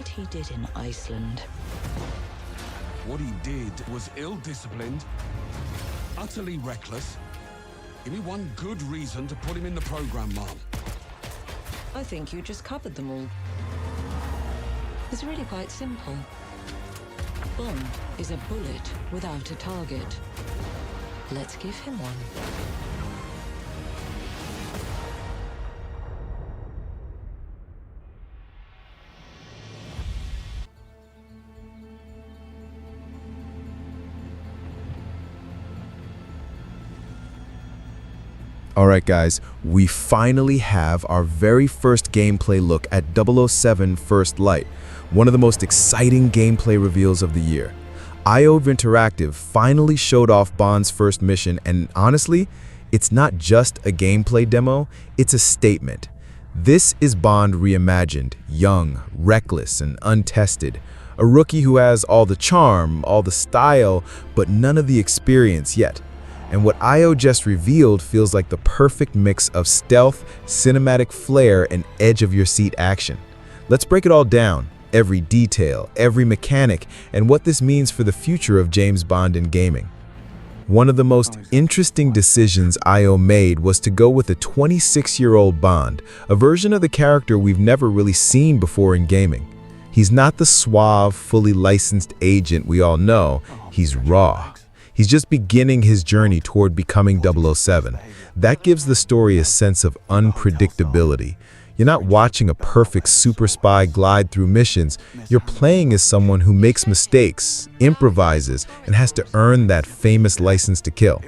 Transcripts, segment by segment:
what he did in Iceland. What he did was ill-disciplined, utterly reckless. Give me one good reason to put him in the program, Mom. I think you just covered them all. It's really quite simple. Bond is a bullet without a target. Let's give him one. Alright guys, we finally have our very first gameplay look at 007 First Light, one of the most exciting gameplay reveals of the year. IO Interactive finally showed off Bond's first mission, and honestly, it's not just a gameplay demo, it's a statement. This is Bond reimagined, young, reckless, and untested. A rookie who has all the charm, all the style, but none of the experience yet. And what IO just revealed feels like the perfect mix of stealth, cinematic flair, and edge-of-your-seat action. Let's break it all down, every detail, every mechanic, and what this means for the future of James Bond in gaming. One of the most interesting decisions IO made was to go with a 26-year-old Bond, a version of the character we've never really seen before in gaming. He's not the suave, fully licensed agent we all know, he's raw. He's just beginning his journey toward becoming 007. That gives the story a sense of unpredictability. You're not watching a perfect super spy glide through missions. You're playing as someone who makes mistakes, improvises, and has to earn that famous license to kill.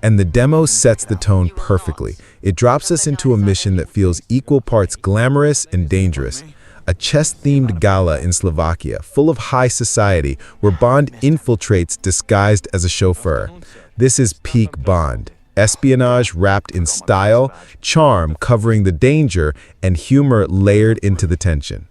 And the demo sets the tone perfectly. It drops us into a mission that feels equal parts glamorous and dangerous. A chess-themed gala in Slovakia, full of high society, where Bond infiltrates disguised as a chauffeur. This is peak Bond. Espionage wrapped in style, charm covering the danger, and humor layered into the tension.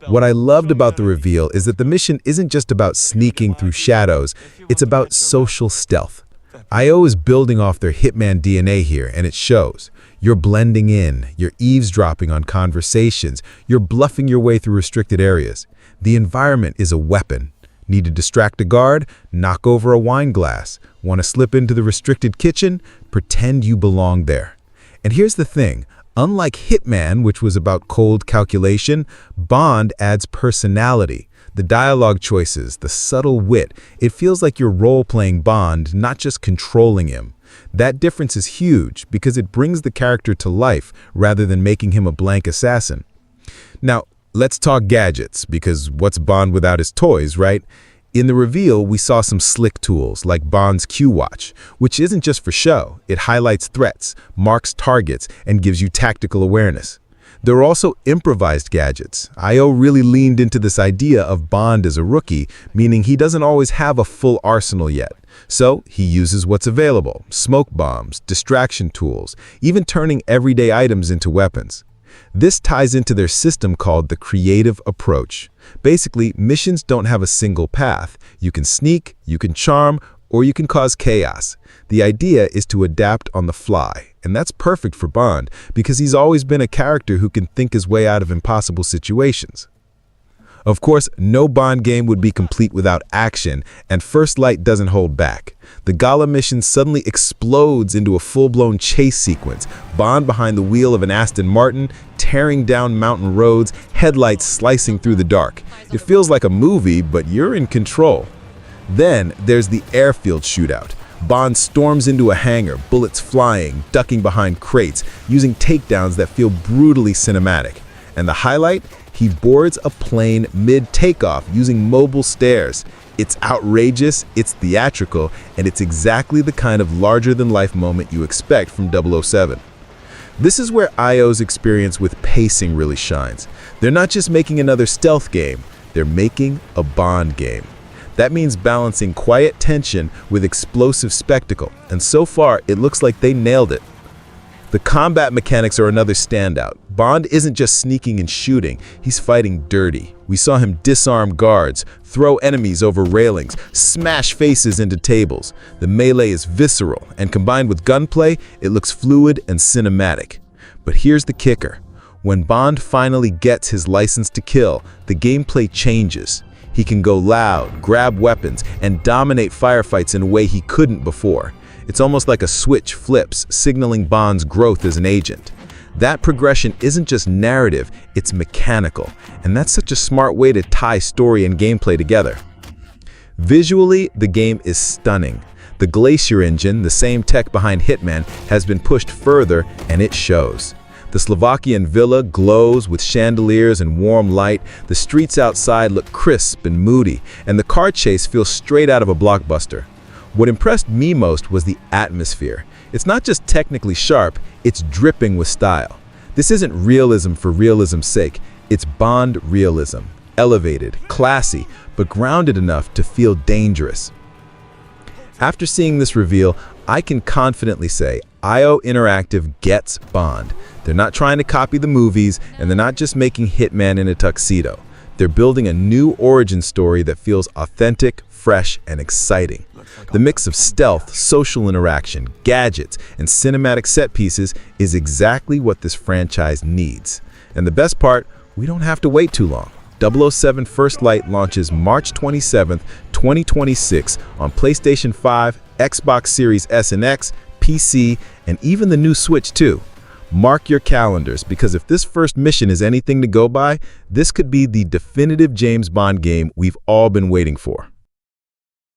What I loved about the reveal is that the mission isn't just about sneaking through shadows, it's about social stealth. IO is building off their hitman DNA here, and it shows. You're blending in, you're eavesdropping on conversations, you're bluffing your way through restricted areas. The environment is a weapon. Need to distract a guard? Knock over a wine glass. Want to slip into the restricted kitchen? Pretend you belong there. And here's the thing. Unlike Hitman, which was about cold calculation, Bond adds personality. The dialogue choices, the subtle wit, it feels like you're role-playing Bond, not just controlling him. That difference is huge because it brings the character to life rather than making him a blank assassin. Now, let's talk gadgets, because what's Bond without his toys, right? In the reveal, we saw some slick tools like Bond's Q Watch, which isn't just for show. It highlights threats, marks targets, and gives you tactical awareness. There are also improvised gadgets. IO really leaned into this idea of Bond as a rookie, meaning he doesn't always have a full arsenal yet. So he uses what's available: smoke bombs, distraction tools, even turning everyday items into weapons. This ties into their system called the creative approach. Basically, missions don't have a single path. You can sneak, you can charm, or you can cause chaos. The idea is to adapt on the fly, and that's perfect for Bond because he's always been a character who can think his way out of impossible situations. Of course, no Bond game would be complete without action, and First Light doesn't hold back. The gala mission suddenly explodes into a full-blown chase sequence, Bond behind the wheel of an Aston Martin, tearing down mountain roads, headlights slicing through the dark. It feels like a movie, but you're in control. Then there's the airfield shootout. Bond storms into a hangar, bullets flying, ducking behind crates, using takedowns that feel brutally cinematic. And the highlight? He boards a plane mid-takeoff using mobile stairs. It's outrageous, it's theatrical, and it's exactly the kind of larger-than-life moment you expect from 007. This is where IO's experience with pacing really shines. They're not just making another stealth game, they're making a Bond game. That means balancing quiet tension with explosive spectacle, and so far, it looks like they nailed it. The combat mechanics are another standout. Bond isn't just sneaking and shooting, he's fighting dirty. We saw him disarm guards, throw enemies over railings, smash faces into tables. The melee is visceral, and combined with gunplay, it looks fluid and cinematic. But here's the kicker. When Bond finally gets his license to kill, the gameplay changes. He can go loud, grab weapons, and dominate firefights in a way he couldn't before. It's almost like a switch flips, signaling Bond's growth as an agent. That progression isn't just narrative, it's mechanical, and that's such a smart way to tie story and gameplay together. Visually, the game is stunning. The Glacier engine, the same tech behind Hitman, has been pushed further, and it shows. The Slovakian villa glows with chandeliers and warm light, the streets outside look crisp and moody, and the car chase feels straight out of a blockbuster. What impressed me most was the atmosphere. It's not just technically sharp, it's dripping with style. This isn't realism for realism's sake, it's Bond realism. Elevated, classy, but grounded enough to feel dangerous. After seeing this reveal, I can confidently say IO Interactive gets Bond. They're not trying to copy the movies, and they're not just making Hitman in a tuxedo. They're building a new origin story that feels authentic, fresh, and exciting. The mix of stealth, social interaction, gadgets, and cinematic set pieces is exactly what this franchise needs. And the best part, we don't have to wait too long. 007 First Light launches March 27, 2026 on PlayStation 5, Xbox Series S and X, PC, and even the new Switch too. Mark your calendars, because if this first mission is anything to go by, this could be the definitive James Bond game we've all been waiting for.